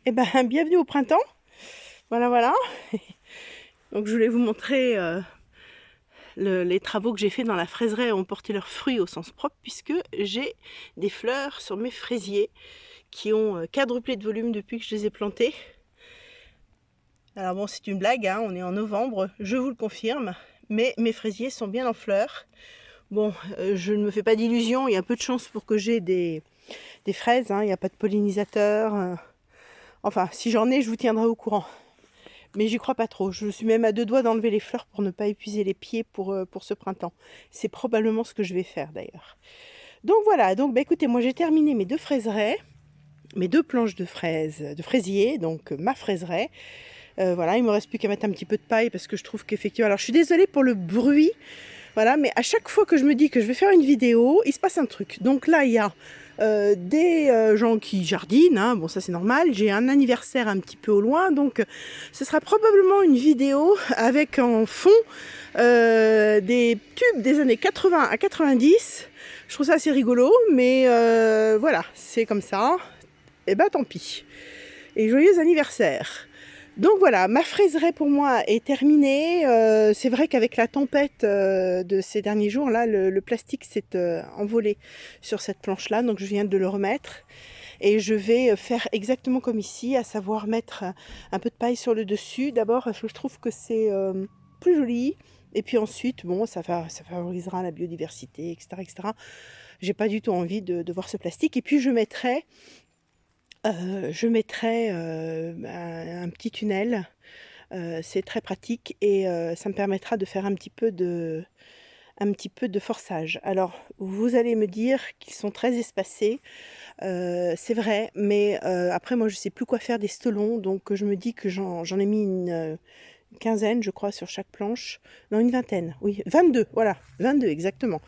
Eh ben, bienvenue au printemps. Voilà, voilà. Donc, je voulais vous montrer les travaux que j'ai fait dans la fraiseraie ont porté leurs fruits au sens propre, puisque j'ai des fleurs sur mes fraisiers qui ont quadruplé de volume depuis que je les ai plantés. Alors bon, c'est une blague, hein, on est en novembre, je vous le confirme, mais mes fraisiers sont bien en fleurs. Bon, je ne me fais pas d'illusions, il y a peu de chances pour que j'ai des fraises, hein, il n'y a pas de pollinisateurs. Enfin, si j'en ai, je vous tiendrai au courant. Mais j'y crois pas trop. Je suis même à deux doigts d'enlever les fleurs pour ne pas épuiser les pieds pour ce printemps. C'est probablement ce que je vais faire d'ailleurs. Donc voilà, donc bah, écoutez, moi j'ai terminé mes deux fraiseraies, mes deux planches de fraises, de fraisier, donc ma fraiseraie. Voilà, il me reste plus qu'à mettre un petit peu de paille parce que je trouve qu'effectivement... Alors je suis désolée pour le bruit, voilà, mais à chaque fois que je me dis que je vais faire une vidéo, il se passe un truc. Donc là, il y a des gens qui jardinent, hein. Bon ça c'est normal, j'ai un anniversaire un petit peu au loin, donc ce sera probablement une vidéo avec en fond des tubes des années 80 à 90. Je trouve ça assez rigolo, mais voilà, c'est comme ça, et bah tant pis. Et joyeux anniversaire. Donc voilà, ma fraiseraie pour moi est terminée. C'est vrai qu'avec la tempête de ces derniers jours, là, le plastique s'est envolé sur cette planche-là, donc je viens de le remettre. Et je vais faire exactement comme ici, à savoir mettre un peu de paille sur le dessus. D'abord, je trouve que c'est plus joli. Et puis ensuite, bon, ça favorisera la biodiversité, etc., etc. J'ai pas du tout envie de voir ce plastique. Et puis je mettrai un petit tunnel, c'est très pratique et ça me permettra de faire un petit peu de forçage. Alors, vous allez me dire qu'ils sont très espacés, c'est vrai, mais après moi je sais plus quoi faire des stolons, donc je me dis que j'en ai mis une quinzaine, je crois, sur chaque planche. Non, une vingtaine, oui, 22, voilà, 22 exactement.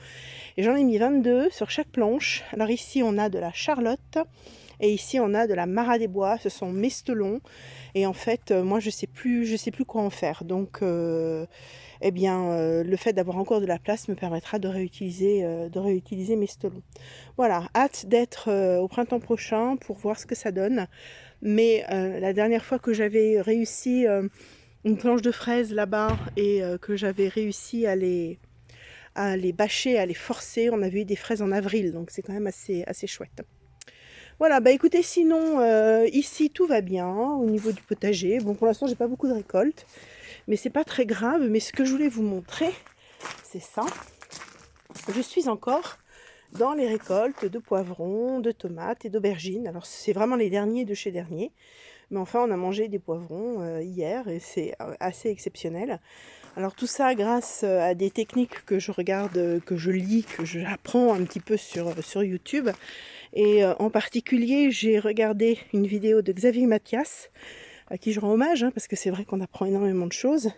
Et j'en ai mis 22 sur chaque planche. Alors ici, on a de la charlotte. Et ici, on a de la Mara des Bois. Ce sont mes stolons. Et en fait, moi, je sais plus quoi en faire. Donc, eh bien, le fait d'avoir encore de la place me permettra de réutiliser mes stolons. Voilà, hâte d'être au printemps prochain pour voir ce que ça donne. Mais la dernière fois que j'avais réussi une planche de fraises là-bas et que j'avais réussi à les bâcher, à les forcer. On avait eu des fraises en avril, donc c'est quand même assez chouette. Voilà, bah écoutez, sinon, ici, tout va bien hein, au niveau du potager. Bon, pour l'instant, j'ai pas beaucoup de récoltes, mais c'est pas très grave. Mais ce que je voulais vous montrer, c'est ça. Je suis encore dans les récoltes de poivrons, de tomates et d'aubergines. Alors, c'est vraiment les derniers de chez dernier. Mais enfin, on a mangé des poivrons hier et c'est assez exceptionnel. Alors tout ça grâce à des techniques que je regarde, que je lis, que j'apprends un petit peu sur YouTube. Et en particulier, j'ai regardé une vidéo de Xavier Mathias, à qui je rends hommage, hein, parce que c'est vrai qu'on apprend énormément de choses.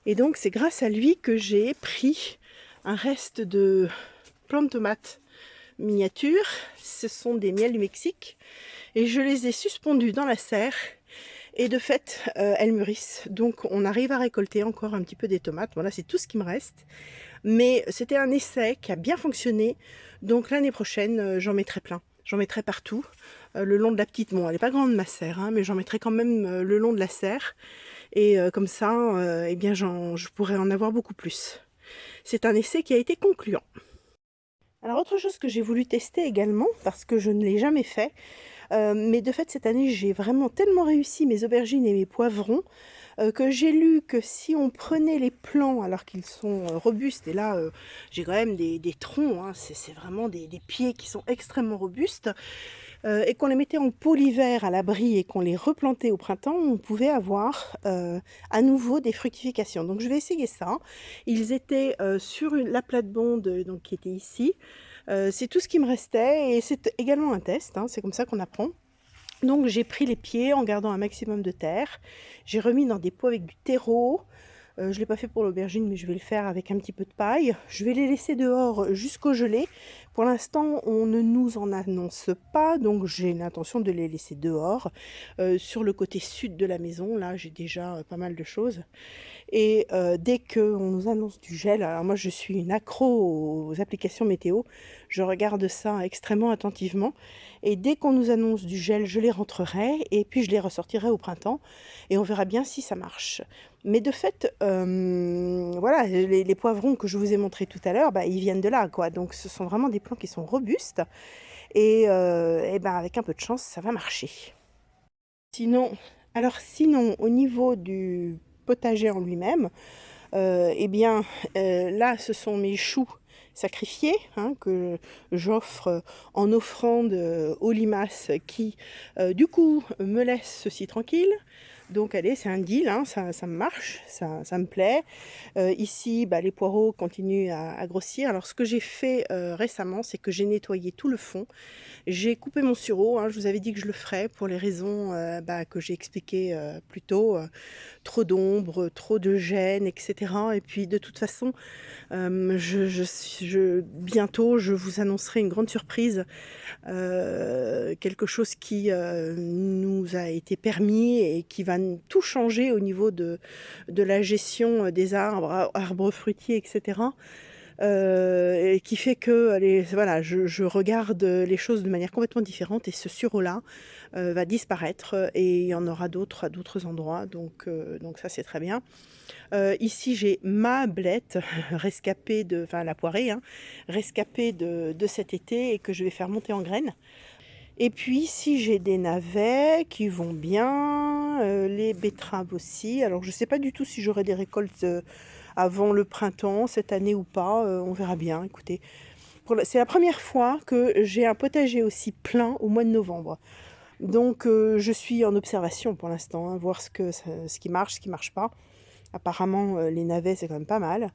Et donc c'est grâce à lui que j'ai pris un reste de plants de tomates miniatures. Ce sont des miels du Mexique. Et je les ai suspendus dans la serre. Et de fait, elles mûrissent. Donc on arrive à récolter encore un petit peu des tomates. Voilà, c'est tout ce qui me reste. Mais c'était un essai qui a bien fonctionné. Donc l'année prochaine, j'en mettrai plein. J'en mettrai partout. Le long de la petite... Bon, elle n'est pas grande ma serre, hein, mais j'en mettrai quand même le long de la serre. Et comme ça, eh bien, je pourrais en avoir beaucoup plus. C'est un essai qui a été concluant. Alors autre chose que j'ai voulu tester également, parce que je ne l'ai jamais fait, mais de fait cette année j'ai vraiment tellement réussi mes aubergines et mes poivrons que j'ai lu que si on prenait les plants alors qu'ils sont robustes, et là j'ai quand même des troncs, hein, c'est vraiment des pieds qui sont extrêmement robustes, et qu'on les mettait en pot l'hiver à l'abri et qu'on les replantait au printemps, on pouvait avoir à nouveau des fructifications. Donc je vais essayer ça. Ils étaient sur la plate-bande donc, qui était ici. C'est tout ce qui me restait et c'est également un test, hein, c'est comme ça qu'on apprend. Donc j'ai pris les pieds en gardant un maximum de terre. J'ai remis dans des pots avec du terreau. Je ne l'ai pas fait pour l'aubergine, mais je vais le faire avec un petit peu de paille. Je vais les laisser dehors jusqu'au gelé. Pour l'instant, on ne nous en annonce pas, donc j'ai l'intention de les laisser dehors. Sur le côté sud de la maison, là, j'ai déjà pas mal de choses. Et dès qu'on nous annonce du gel, alors moi je suis une accro aux applications météo, je regarde ça extrêmement attentivement et dès qu'on nous annonce du gel, je les rentrerai et puis je les ressortirai au printemps et on verra bien si ça marche. Mais de fait, voilà, les poivrons que je vous ai montrés tout à l'heure, bah, ils viennent de là, quoi. Donc ce sont vraiment des plants qui sont robustes et ben, avec un peu de chance, ça va marcher. Sinon, sinon, au niveau du potager en lui-même, eh bien, là, ce sont mes choux sacrifiés, hein, que j'offre en offrande aux limaces qui, du coup, me laissent ceci tranquille. Donc allez, c'est un deal, hein, ça marche, ça me plaît. Ici, bah, les poireaux continuent à grossir. Alors ce que j'ai fait récemment, c'est que j'ai nettoyé tout le fond. J'ai coupé mon sureau, hein, je vous avais dit que je le ferais pour les raisons bah, que j'ai expliquées plus tôt. Trop d'ombre, trop de gêne, et cetera. Et puis de toute façon, bientôt, je vous annoncerai une grande surprise, quelque chose qui nous a été permis et qui va tout changer au niveau de la gestion des arbres, arbres fruitiers, et cetera. Et qui fait que voilà, je regarde les choses de manière complètement différente et ce sureau-là va disparaître et il y en aura d'autres à d'autres endroits, donc ça c'est très bien. Ici j'ai ma blette rescapée enfin la poirée, hein, rescapée de cet été et que je vais faire monter en graines. Et puis ici j'ai des navets qui vont bien, les betteraves aussi. Alors je ne sais pas du tout si j'aurai des récoltes avant le printemps cette année ou pas, on verra bien. Écoutez, c'est la première fois que j'ai un potager aussi plein au mois de novembre. Donc je suis en observation pour l'instant, hein, voir ce qui marche, ce qui marche pas. Apparemment les navets c'est quand même pas mal.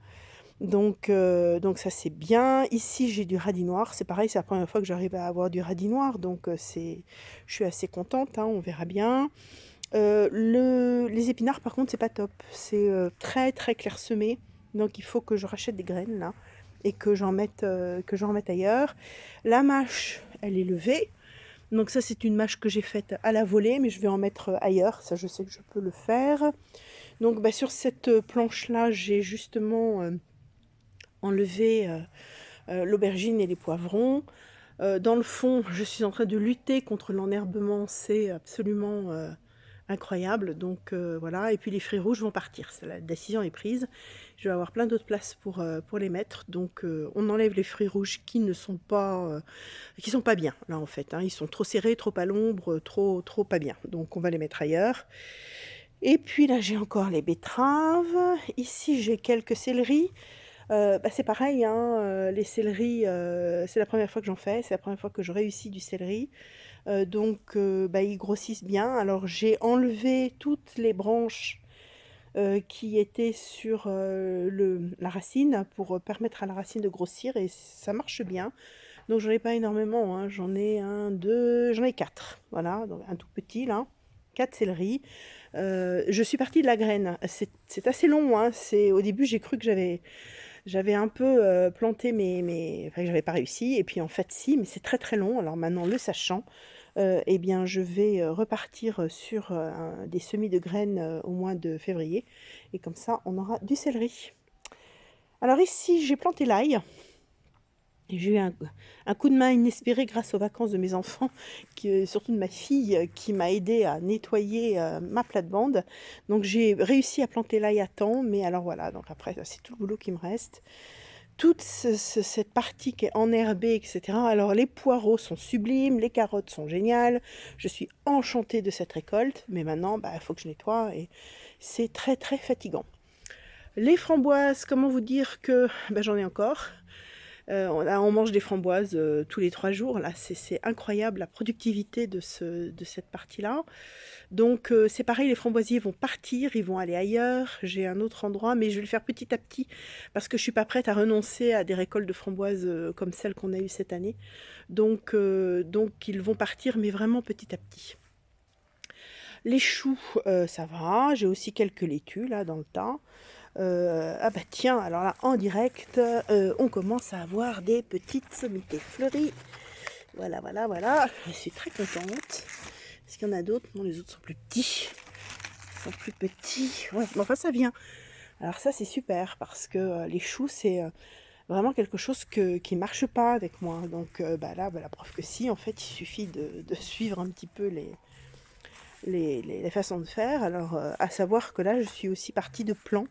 Donc ça c'est bien. Ici j'ai du radis noir, c'est pareil, c'est la première fois que j'arrive à avoir du radis noir, donc je suis assez contente, hein, on verra bien. Les épinards par contre c'est pas top, c'est très très clairsemé, donc il faut que je rachète des graines là et que j'en mette ailleurs. La mâche elle est levée, donc ça c'est une mâche que j'ai faite à la volée, mais je vais en mettre ailleurs, ça je sais que je peux le faire. Donc bah, sur cette planche là j'ai justement enlevé l'aubergine et les poivrons. Dans le fond, je suis en train de lutter contre l'enherbement, c'est absolument incroyable. Donc voilà, et puis les fruits rouges vont partir, la décision est prise. Je vais avoir plein d'autres places pour les mettre. Donc on enlève les fruits rouges qui sont pas bien là en fait, hein. Ils sont trop serrés, trop à l'ombre, trop pas bien. Donc on va les mettre ailleurs. Et puis là j'ai encore les betteraves. Ici j'ai quelques céleris. Bah, c'est pareil, hein, les céleris, c'est la première fois que j'en fais, c'est la première fois que je réussis du céleri. Bah, ils grossissent bien. Alors j'ai enlevé toutes les branches qui étaient sur la racine pour permettre à la racine de grossir et ça marche bien. Donc j'en ai pas énormément, hein, j'en ai un, deux, j'en ai quatre. Voilà, donc un tout petit là, 4 céleris. Je suis partie de la graine. C'est assez long, hein. Au début j'ai cru que j'avais un peu planté enfin, que j'avais pas réussi. Et puis en fait, si, mais c'est très très long. Alors maintenant, le sachant, eh bien, je vais repartir sur des semis de graines au mois de février. Et comme ça, on aura du céleri. Alors ici, j'ai planté l'ail. J'ai eu un coup de main inespéré grâce aux vacances de mes enfants, surtout de ma fille, qui m'a aidé à nettoyer ma plate-bande. Donc j'ai réussi à planter l'ail à temps, mais alors voilà, donc après c'est tout le boulot qui me reste. Toute cette partie qui est enherbée, etc. Alors les poireaux sont sublimes, les carottes sont géniales, je suis enchantée de cette récolte, mais maintenant bah, il faut que je nettoie et c'est très très fatigant. Les framboises, comment vous dire que bah, j'en ai encore. On mange des framboises tous les 3 jours. Là, c'est incroyable la productivité de cette partie-là. Donc, c'est pareil, les framboisiers vont partir, ils vont aller ailleurs. J'ai un autre endroit, mais je vais le faire petit à petit parce que je ne suis pas prête à renoncer à des récoltes de framboises comme celles qu'on a eues cette année. Donc, ils vont partir, mais vraiment petit à petit. Les choux, ça va. J'ai aussi quelques laitues là dans le tas. Ah bah tiens, alors là, en direct, on commence à avoir des petites sommités fleuries. Voilà, voilà, voilà. Je suis très contente. Est-ce qu'il y en a d'autres? Non, les autres sont plus petits. Ils sont plus petits. Ouais, mais enfin, ça vient. Alors ça, c'est super parce que les choux, c'est vraiment quelque chose qui ne marche pas avec moi. Donc bah là, bah, la preuve que si, en fait, il suffit de suivre un petit peu les façons de faire. Alors, à savoir que là, je suis aussi partie de plants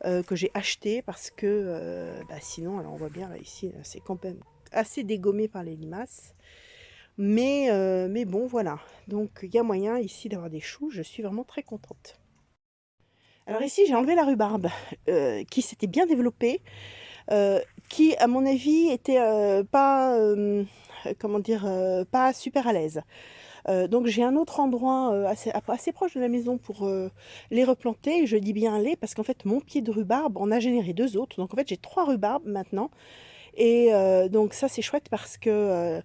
que j'ai achetés parce que bah, sinon, alors on voit bien là ici, c'est quand même assez dégommé par les limaces. Mais bon, voilà. Donc, il y a moyen ici d'avoir des choux. Je suis vraiment très contente. Alors ici, j'ai enlevé la rhubarbe qui s'était bien développée, qui, à mon avis, était pas, comment dire, pas super à l'aise. Donc j'ai un autre endroit assez proche de la maison pour les replanter. Je dis bien les parce qu'en fait, mon pied de rhubarbe en a généré deux autres. Donc en fait, j'ai trois rhubarbes maintenant. Et donc ça, c'est chouette parce que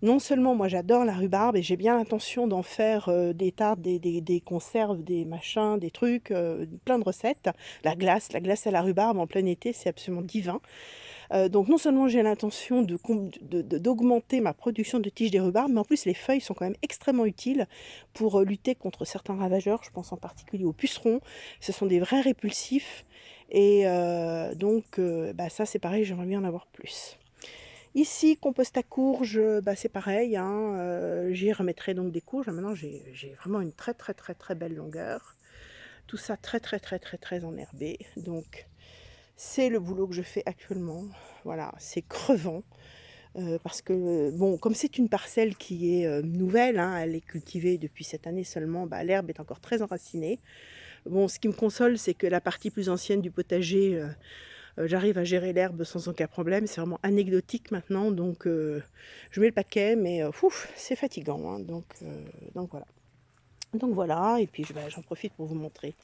non seulement moi j'adore la rhubarbe et j'ai bien l'intention d'en faire des tartes, des conserves, des machins, des trucs, plein de recettes. La glace à la rhubarbe en plein été, c'est absolument divin. Donc non seulement j'ai l'intention d'augmenter ma production de tiges des rhubarbes, mais en plus les feuilles sont quand même extrêmement utiles pour lutter contre certains ravageurs. Je pense en particulier aux pucerons. Ce sont des vrais répulsifs. Et donc bah ça c'est pareil, j'aimerais bien en avoir plus. Ici, compost à courges, bah, c'est pareil, hein, j'y remettrai donc des courges. Maintenant, j'ai vraiment une très très très très belle longueur. Tout ça très très très très très enherbé. Donc, c'est le boulot que je fais actuellement. Voilà, c'est crevant. Parce que, bon, comme c'est une parcelle qui est nouvelle, hein, elle est cultivée depuis cette année seulement, bah, l'herbe est encore très enracinée. Bon, ce qui me console, c'est que la partie plus ancienne du potager, j'arrive à gérer l'herbe sans aucun problème. C'est vraiment anecdotique maintenant, donc je mets le paquet, mais c'est fatigant, hein, donc voilà. Donc voilà, et puis bah, j'en profite pour vous montrer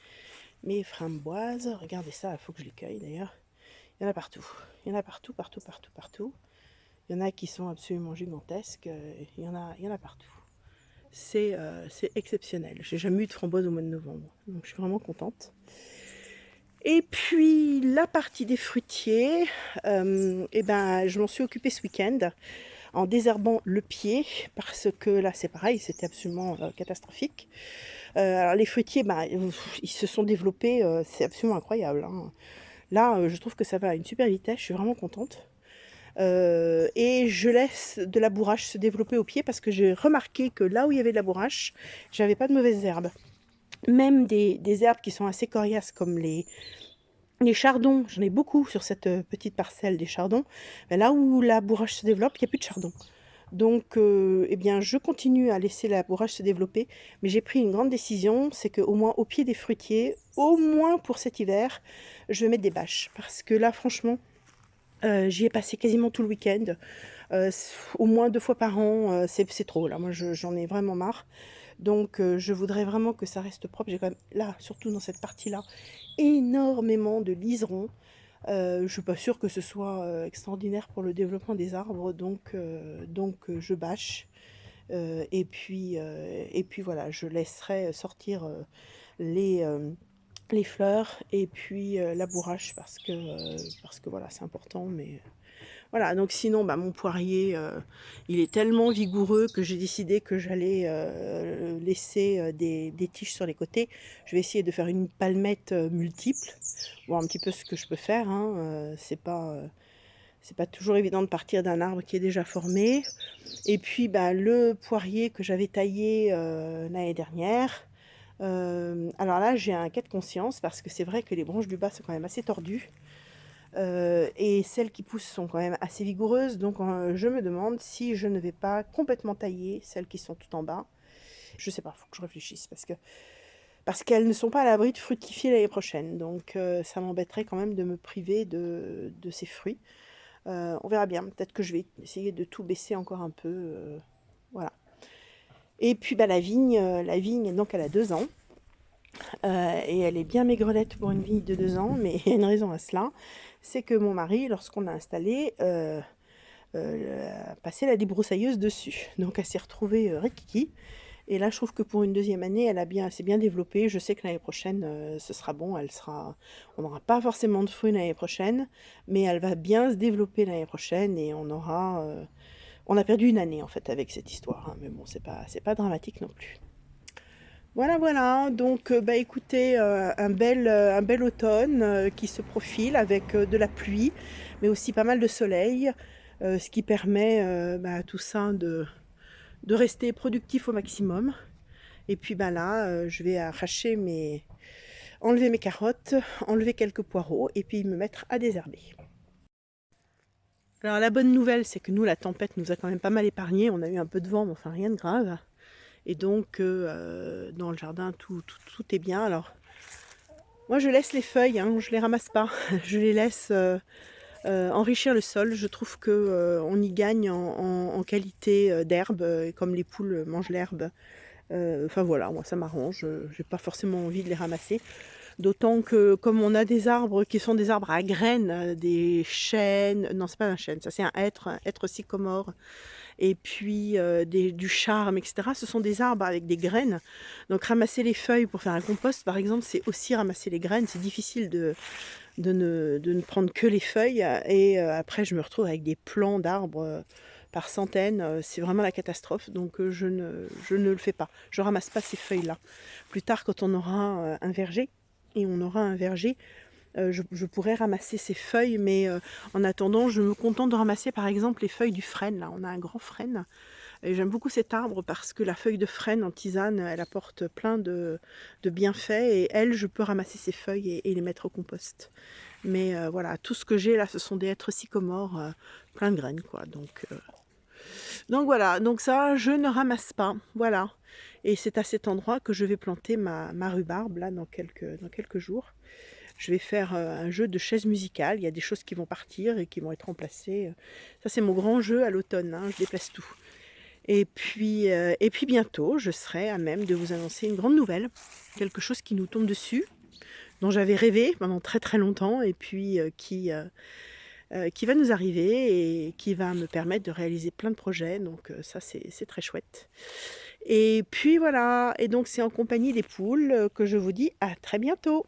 mes framboises. Regardez ça, il faut que je les cueille d'ailleurs. Il y en a partout. Il y en a partout, partout, partout, partout. Il y en a qui sont absolument gigantesques. Il y en a partout. C'est exceptionnel. J'ai jamais eu de framboises au mois de novembre, donc je suis vraiment contente. Et puis la partie des fruitiers, et ben, je m'en suis occupée ce week-end en désherbant le pied parce que là c'est pareil, c'était absolument catastrophique. Alors les fruitiers, bah, ils se sont développés, c'est absolument incroyable, hein. Là, je trouve que ça va à une super vitesse, je suis vraiment contente. Et je laisse de la bourrache se développer au pied parce que j'ai remarqué que là où il y avait de la bourrache, j'avais pas de mauvaises herbes. Même des herbes qui sont assez coriaces comme les chardons, j'en ai beaucoup sur cette petite parcelle des chardons. Mais là où la bourrache se développe, il n'y a plus de chardon. Donc, eh bien, je continue à laisser la bourrache se développer. Mais j'ai pris une grande décision, c'est qu'au moins au pied des fruitiers, au moins pour cet hiver, je vais mettre des bâches. Parce que là, franchement, j'y ai passé quasiment tout le week-end. Au moins 2 fois par an, c'est trop. Là, moi, j'en ai vraiment marre. Donc, je voudrais vraiment que ça reste propre. J'ai quand même, là, surtout dans cette partie-là, énormément de liserons. Je ne suis pas sûre que ce soit extraordinaire pour le développement des arbres, donc je bâche. Et puis voilà, je laisserai sortir les, euh, les fleurs et puis la bourrache parce que voilà, c'est important. Mais voilà, donc sinon, bah, mon poirier, il est tellement vigoureux que j'ai décidé que j'allais laisser des tiges sur les côtés. Je vais essayer de faire une palmette multiple, voir un petit peu ce que je peux faire, hein. C'est pas toujours évident de partir d'un arbre qui est déjà formé. Et puis, bah, le poirier que j'avais taillé l'année dernière, alors là, j'ai un cas de conscience parce que c'est vrai que les branches du bas sont quand même assez tordues. Et celles qui poussent sont quand même assez vigoureuses, donc je me demande si je ne vais pas complètement tailler celles qui sont tout en bas. Je sais pas, faut que je réfléchisse parce qu'elles ne sont pas à l'abri de fructifier l'année prochaine, donc ça m'embêterait quand même de me priver de ces fruits. On verra bien, peut-être que je vais essayer de tout baisser encore un peu, voilà. Et puis bah, la vigne donc elle a 2 ans. Et elle est bien maigrelette pour une vigne de 2 ans, mais il y a une raison à cela, c'est que mon mari, lorsqu'on l'a installée, a passé la débroussailleuse dessus. Donc elle s'est retrouvée rikiki. Et là, je trouve que pour une deuxième année, elle s'est bien développée. Je sais que l'année prochaine, ce sera bon. On n'aura pas forcément de fruits l'année prochaine, mais elle va bien se développer l'année prochaine et on a perdu une année en fait avec cette histoire, hein, mais bon, c'est pas dramatique non plus. Voilà, voilà. Donc, bah écoutez, un bel automne qui se profile avec de la pluie, mais aussi pas mal de soleil, ce qui permet bah, à tout ça de rester productif au maximum. Et puis bah là, je vais enlever mes carottes, enlever quelques poireaux et puis me mettre à désherber. Alors la bonne nouvelle, c'est que nous, la tempête nous a quand même pas mal épargnés. On a eu un peu de vent, mais enfin rien de grave. Et donc dans le jardin, tout est bien. Alors moi, je laisse les feuilles, hein, je les ramasse pas. Je les laisse enrichir le sol. Je trouve que on y gagne en qualité d'herbe, comme les poules mangent l'herbe. Enfin voilà, moi ça m'arrange, j'ai pas forcément envie de les ramasser. D'autant que comme on a des arbres qui sont des arbres à graines, des chênes, non c'est pas un chêne, ça c'est un hêtre sycomore, et puis du charme, etc. Ce sont des arbres avec des graines. Donc ramasser les feuilles pour faire un compost, par exemple, c'est aussi ramasser les graines. C'est difficile de ne prendre que les feuilles. Et après, je me retrouve avec des plants d'arbres par centaines. C'est vraiment la catastrophe. Donc je ne le fais pas. Je ramasse pas ces feuilles-là. Plus tard, quand on aura un verger, et on aura un verger, je pourrais ramasser ces feuilles, mais en attendant, je me contente de ramasser par exemple les feuilles du frêne. Là, on a un grand frêne, et j'aime beaucoup cet arbre parce que la feuille de frêne en tisane, elle apporte plein de bienfaits, et elle, je peux ramasser ses feuilles et les mettre au compost. Mais voilà, tout ce que j'ai là, ce sont des hêtres sycomores, plein de graines, quoi. Donc voilà, donc ça, je ne ramasse pas, voilà. Et c'est à cet endroit que je vais planter ma rhubarbe, là, dans quelques jours. Je vais faire un jeu de chaises musicales. Il y a des choses qui vont partir et qui vont être remplacées. Ça, c'est mon grand jeu à l'automne, hein, je déplace tout. Et puis bientôt, je serai à même de vous annoncer une grande nouvelle. Quelque chose qui nous tombe dessus, dont j'avais rêvé pendant très très longtemps, et puis qui va nous arriver et qui va me permettre de réaliser plein de projets. Donc ça, c'est très chouette. Et puis voilà, et donc c'est en compagnie des poules que je vous dis à très bientôt.